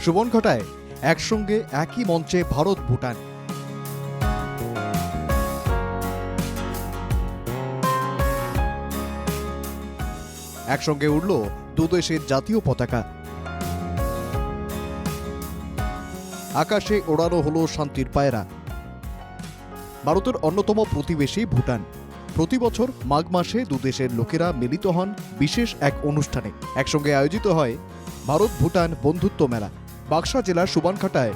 সুবনঘাটায় একসঙ্গে একই মঞ্চে ভারত ভুটান। একসঙ্গে উড়ল দুদেশের জাতীয় পতাকা। আকাশে ওড়ানো হলো শান্তির পায়রা। ভারতের অন্যতম প্রতিবেশী ভুটান। প্রতি বছর মাঘ মাসে দুদেশের লোকেরা মিলিত হন বিশেষ এক অনুষ্ঠানে। একসঙ্গে আয়োজিত হয় ভারত ভুটান বন্ধুত্ব মেলা। বাক্সা জেলার সুবনঘাটায়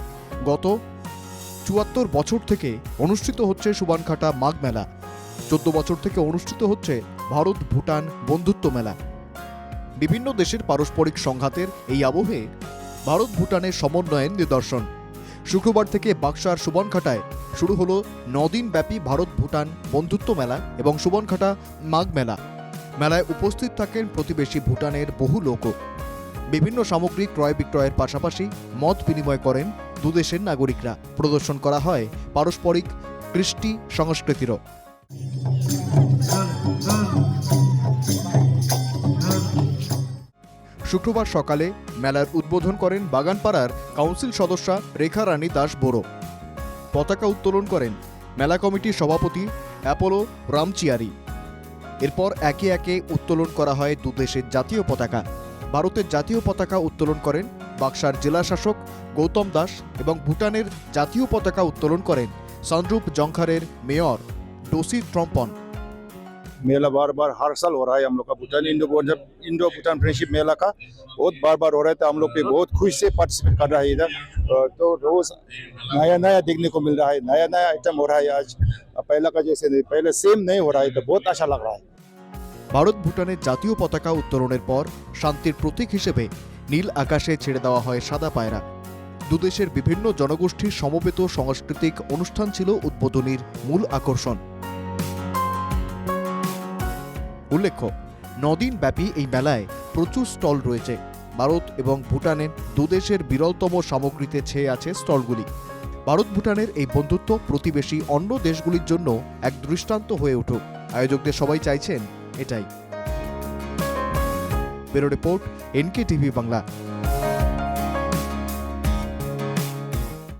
গত ৭৪ বছর থেকে অনুষ্ঠিত হচ্ছে সুবনঘাটা মাঘ মেলা। ১৪ বছর থেকে অনুষ্ঠিত হচ্ছে ভারত ভুটান বন্ধুত্ব মেলা। বিভিন্ন দেশের পারস্পরিক সংঘাতের এই আবহে ভারত ভুটানের সমন্বয়ের নিদর্শন। শুক্রবার থেকে বাক্সার সুবনঘাটায় শুরু হলো ৯ দিন ব্যাপী ভারত ভুটান বন্ধুত্ব মেলা এবং সুবনঘাটা মাঘ মেলা। মেলায় উপস্থিত থাকেন প্রতিবেশী ভুটানের বহু লোক। বিভিন্ন সামগ্রী ক্রয় বিক্রয়ের পাশাপাশি মত বিনিময় করেন দুদেশের নাগরিকরা। প্রদর্শন করা হয় পারস্পরিক কৃষ্টি সংস্কৃতিরও। শুক্রবার সকালে মেলার উদ্বোধন করেন বাগানপাড়ার কাউন্সিল সদস্যা রেখা রানী দাস বড়ো। পতাকা উত্তোলন করেন মেলা কমিটির সভাপতি অ্যাপোলো রামচিয়ারি। এরপর একে একে উত্তোলন করা হয় দুদেশের জাতীয় পতাকা। ভারতের জাতীয় পতাকা উত্তোলন করেন বাক্সার জেলা শাসক গৌতম দাস এবং ভুটানের জাতীয় পতাকা উত্তোলন করেন সানরূপ জংখারের মেয়র ডোসি ট্রম্পন। मेला बार बार हर साल हो रहा है हम लोग का भूटान इंडो भूटान फ्रेंडशिप मेला का बहुत बार हो रहा है, तो हम लोग पे बहुत खुश से पार्टिसिपेट कर रहा है इधर। तो रोज नया देखने को मिल रहा है, नया आइटम हो रहा है। आज पहला का जैसे नहीं, पहले सेम नहीं हो रहा है, तो बहुत अच्छा लग रहा है। ভারত ভুটানের জাতীয় পতাকা উত্তোলনের পর শান্তির প্রতীক হিসেবে নীল আকাশে ছেড়ে দেওয়া হয় সাদা পায়রা। দুদেশের বিভিন্ন জনগোষ্ঠীর সমবেত সাংস্কৃতিক অনুষ্ঠান ছিল উদ্বোধনীর মূল আকর্ষণ। উল্লেখ্য, ৯ দিন ব্যাপী এই মেলায় প্রচুর স্টল রয়েছে। ভারত এবং ভুটানের দুদেশের বিরলতম সামগ্রীতে ছেয়ে আছে স্টলগুলি। ভারত ভুটানের এই বন্ধুত্ব প্রতিবেশী অন্য দেশগুলির জন্য এক দৃষ্টান্ত হয়ে উঠুক। আয়োজকদের সবাই চাইছেন এটাই। Bureau report, NK TV Bangla.